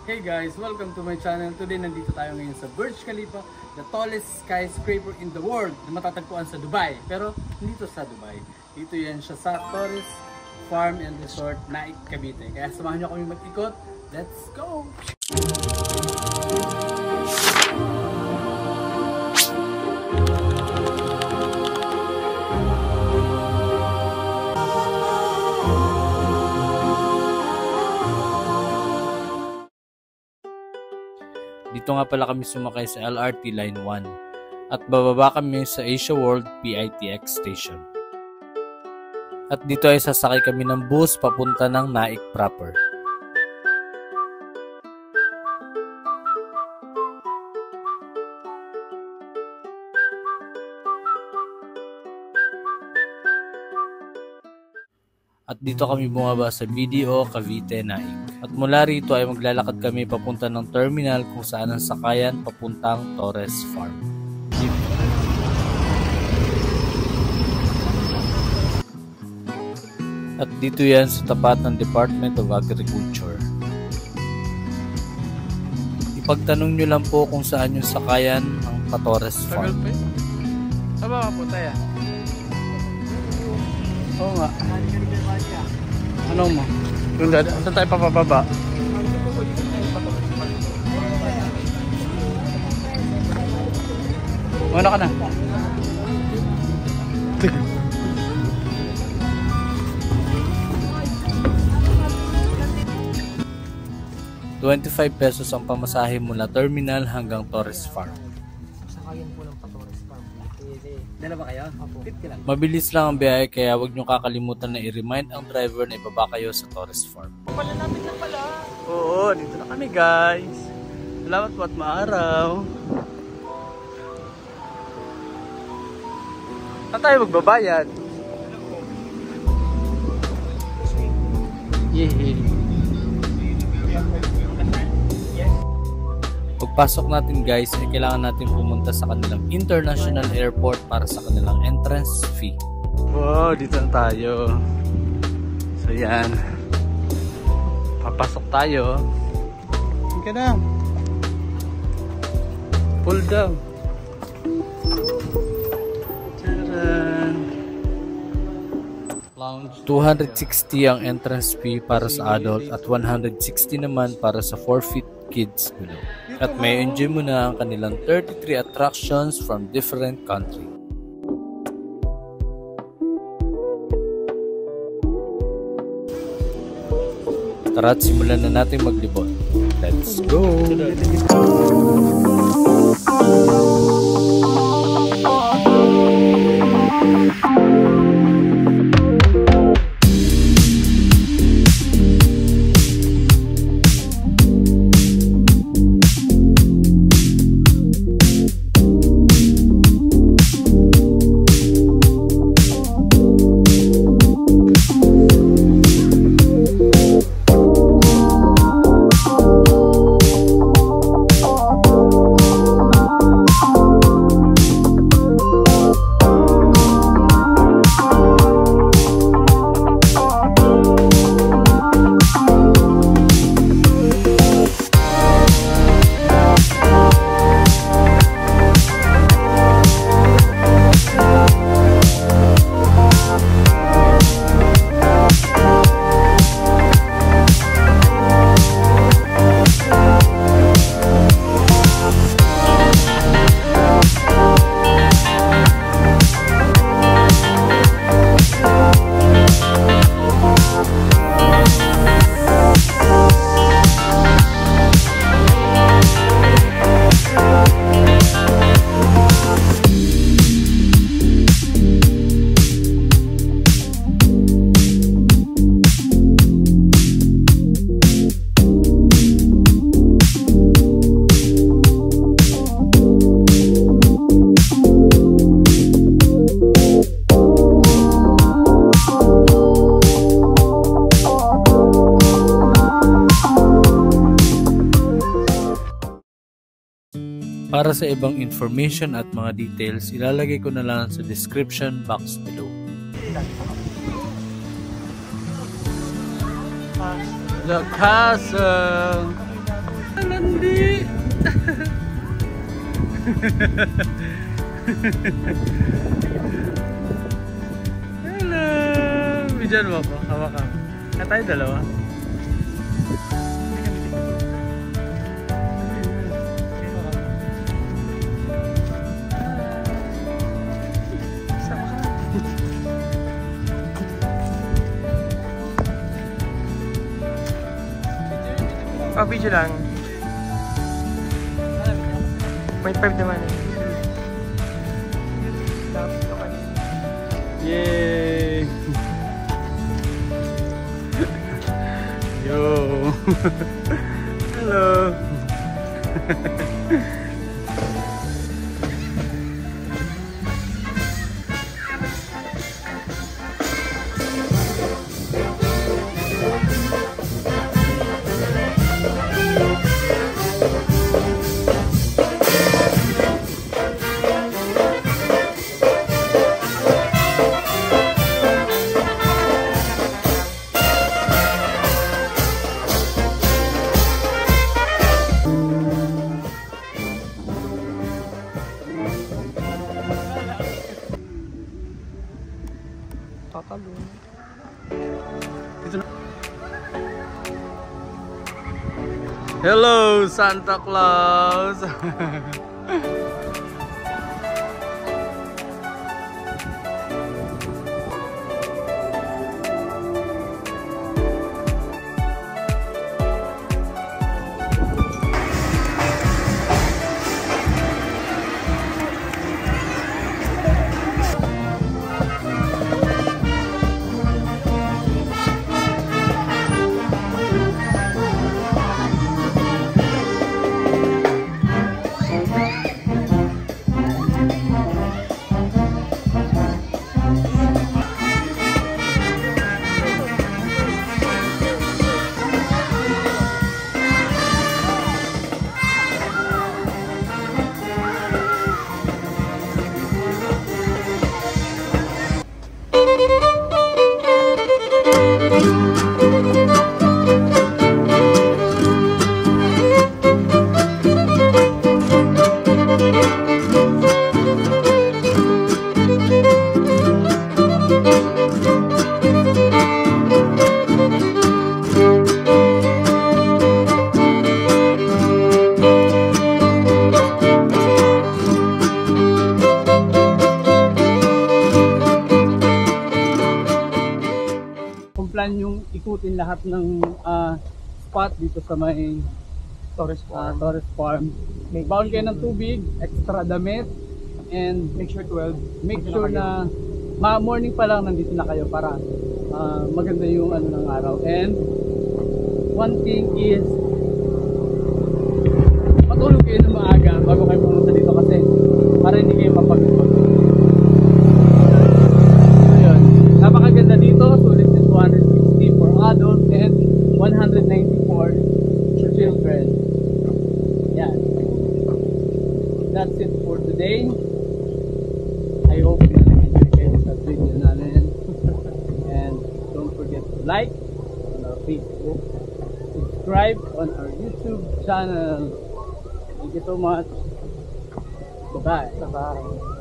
Hey guys, welcome to my channel. Today nandito tayo ngayon sa Burj Khalifa, the tallest skyscraper in the world na matatagpuan sa Dubai. Pero hindi to sa Dubai. Dito yan siya sa Torres Farm and Resort, Naik, Cavite. Kaya samahan niyo kami mag-ikot. Let's go! Dito nga pala kami sumakay sa LRT Line 1 at bababa kami sa Asia World PITX Station. At dito ay sasakay kami ng bus papunta ng Naik proper. At dito kami bumaba sa BDO Cavite Naik. At mula rito ay maglalakad kami papunta ng terminal kung saan ang sakayan papuntang Torres Farm. At dito yan sa tapat ng Department of Agriculture. Ipagtanong nyo lang po kung saan yung sakayan ng Torres Farm. Saan ba mapunta yan? Oo nga. Ano mo? Saan tayo papababa? Ano ka na? 25 pesos ang pamasahe mula terminal hanggang Torres Farm. Sakayan po ng Torres Farm. Dalawa kayo? Opo. 50 lang. Mabilis lang ang biyahe kaya huwag nyo kakalimutan na i-remind ang driver na ibaba kayo sa Torres Farm. Palalapit na pala. Oo, dito na kami guys. Salamat po at maaraw. Saan tayo magbabayad? Yehey. Pagpasok natin guys ay kailangan natin pumunta sa kanilang international airport para sa kanilang entrance fee. Wow, dito na tayo. So yan. Papasok tayo. Hindi ka na. Pull down. Tcharan. Lounge. 260 ang entrance fee para sa adult at 160 naman para sa 4 feet kids below. At may enjoy mo na ang kanilang 33 attractions from different countries. Tara at simulan na natin maglibot. Let's go! Para sa ibang information at mga details, ilalagay ko na lang sa description box below. The castle! Hindi! Hello! Bidyan mo ako. Hawak ka. Kaya tayo dalawa. Video lang. 0.5 naman eh. Yay! Yo! Hello! Tatalon. Hello, Santa Claus! Plan yung ikutin lahat ng spot dito sa may Torres Farm. Torres Farm. Baon kayo ng tubig, extra damit, and Make sure 12. make sure na morning pa lang nandito na kayo para maganda yung ano ng araw. And one thing is matulog kayo ng maaga bago kayo pumunta dito kasi para hindi kayo mapagod. So yun, napakaganda dito. Sulit din 260 for adults and 190 for children. Yan. That's it for today. I hope you enjoy kayo sa video namin. And don't forget to like on our Facebook, subscribe on our YouTube channel. Thank you so much. Bye-bye. Bye-bye.